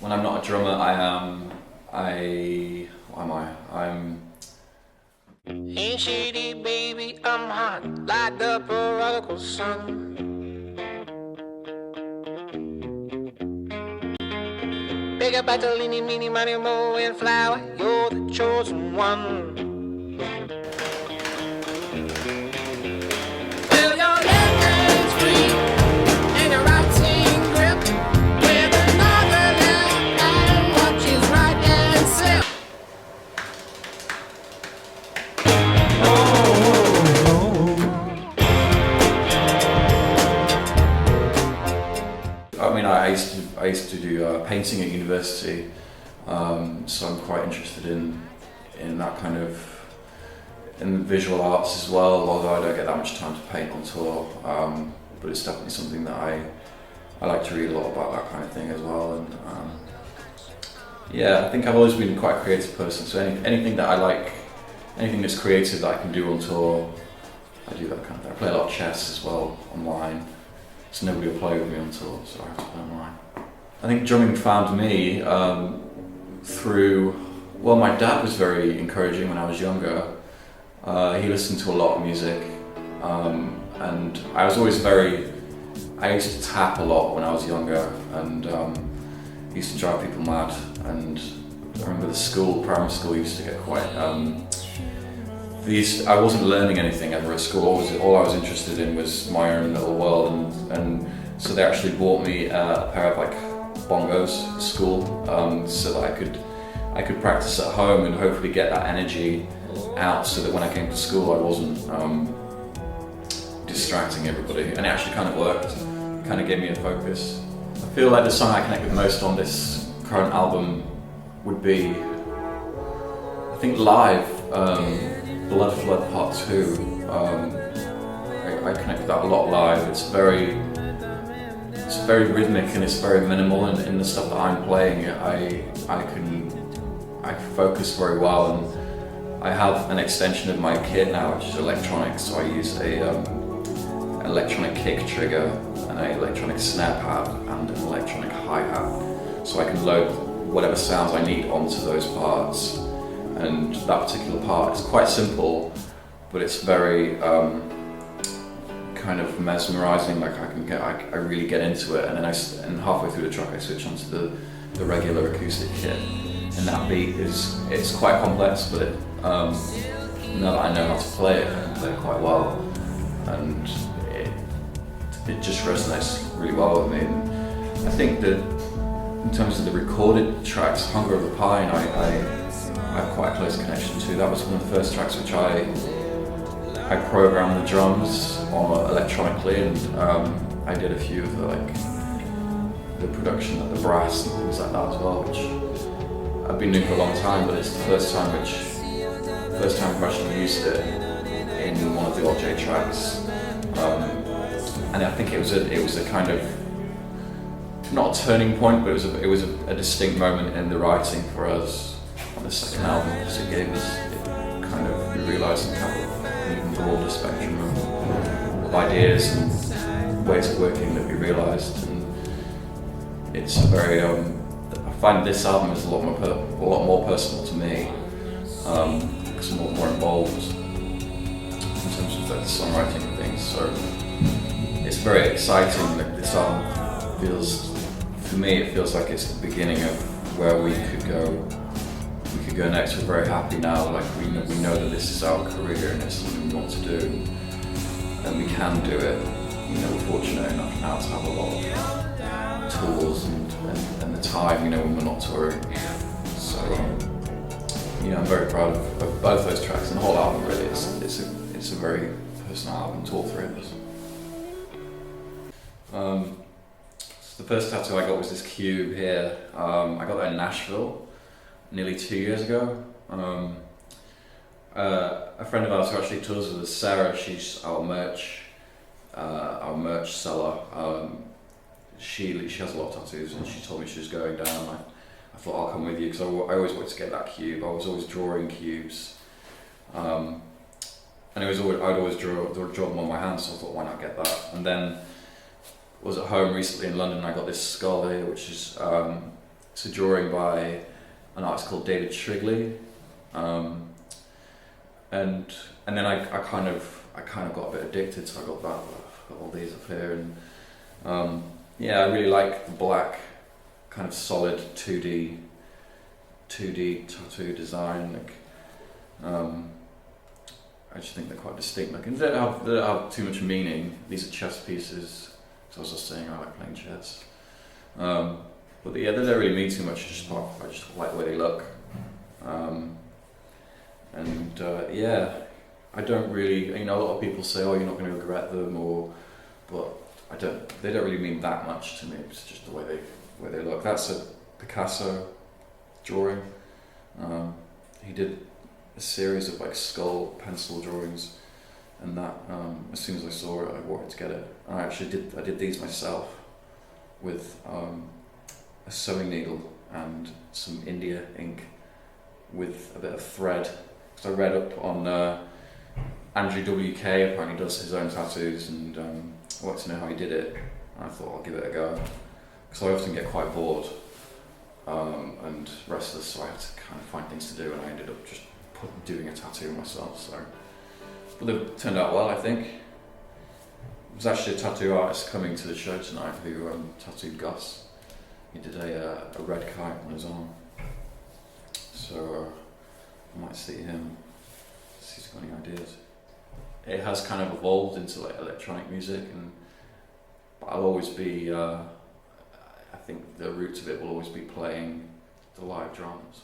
when I'm not a drummer, what am I? Ain't shady, baby, I'm hot, like the prodigal son. Big a Bartolini, meeny, money, mo, and flower, you're the chosen one. Well, your left hand's free, and your right's in grip, with another left hand watches right and slip. I mean, I used to do painting at university, so I'm quite interested in that kind of in visual arts as well. Although I don't get that much time to paint on tour, but it's definitely something that I like to read a lot about that kind of thing as well. And yeah, I think I've always been quite a creative person. So anything that I like, anything that's creative that I can do on tour, I do that kind of thing. I play a lot of chess as well online. So nobody will play with me on tour, so I have to play online. I think drumming found me through, well, my dad was very encouraging when I was younger. He listened to a lot of music, and I was always I used to tap a lot when I was younger, and used to drive people mad. And I remember primary school used to get quite, I wasn't learning anything ever at school. All I was interested in was my own little world, and so they actually bought me a pair of like bongos at school, so that I could practice at home and hopefully get that energy out, so that when I came to school I wasn't distracting everybody. And it actually kind of worked. It kind of gave me a focus. I feel like the song I connect with most on this current album would be, I think, Live. Blood Flood Part 2. I connect with that a lot live. It's very rhythmic and it's very minimal, and in the stuff that I'm playing, I can focus very well, and I have an extension of my kit now, which is electronic. So I use an electronic kick trigger, and an electronic snare pad, and an electronic hi-hat, so I can load whatever sounds I need onto those parts. And that particular part is quite simple, but it's very kind of mesmerizing. Like I really get into it, and then halfway through the track I switch onto the regular acoustic kit, and that beat it's quite complex, but now that I know how to play it, I can play it quite well, and it just resonates really well with me. And I think that in terms of the recorded tracks, Hunger of the Pine, I have quite a close connection to. That was one of the first tracks which I programmed the drums on electronically, and I did a few of the production, like the brass and things like that as well, which I've been doing for a long time, but it's the first time I've actually used it in one of the OJ tracks, and I think it was a kind of, not a turning point, but it was a distinct moment in the writing for us on the second album, because it gave us, we realised we have an even broader spectrum of ideas and ways of working that we realised, and it's a very, I find this album is a lot more personal to me, because I'm more involved in terms of the songwriting and things, so it's very exciting that this album feels, for me it feels like it's the beginning of where we could go next. We're very happy now, like we know that this is our career and it's something we want to do, and we can do it. We're fortunate enough now to have a lot of tools and the time, when we're not touring. So I'm very proud of both those tracks, and the whole album really. It's a very personal album to all three of us. So the first tattoo I got was this cube here. I got that in Nashville nearly 2 years ago. A friend of ours who actually tours with us, Sarah, she's our merch seller. She has a lot of tattoos, and she told me she was going down. I thought I'll come with you, because I always wanted to get that cube. I was always drawing cubes, and I'd always draw them on my hands, so I thought, why not get that? And then was at home recently in London, and I got this skull here, which is it's a drawing by an artist called David Shrigley, and then I kind of got a bit addicted, so I got all these up here, and yeah, I really like the black kind of solid 2D tattoo design. Like, I just think they're quite distinct looking. They don't have too much meaning. These are chess pieces. So I was just saying I like playing chess. But yeah, they don't really mean too much. I just like the way they look. Yeah, I don't really. You know, a lot of people say, "Oh, you're not going to regret them," but I don't. They don't really mean that much to me. It's just the way they look. That's a Picasso drawing. He did a series of like skull pencil drawings, and that as soon as I saw it, I wanted to get it. And I did these myself with a sewing needle and some India ink with a bit of thread. Because I read up on Andrew WK apparently does his own tattoos, and I wanted to know how he did it. And I thought I'll give it a go, because I often get quite bored and restless, so I had to kind of find things to do, and I ended up just doing a tattoo myself. So, but they've turned out well, I think. There's actually a tattoo artist coming to the show tonight who tattooed Gus. He did a red kite on his arm. So I might see him, see if he's got any ideas. It has kind of evolved into like electronic music, but I'll always be, I think the roots of it will always be playing the live drums.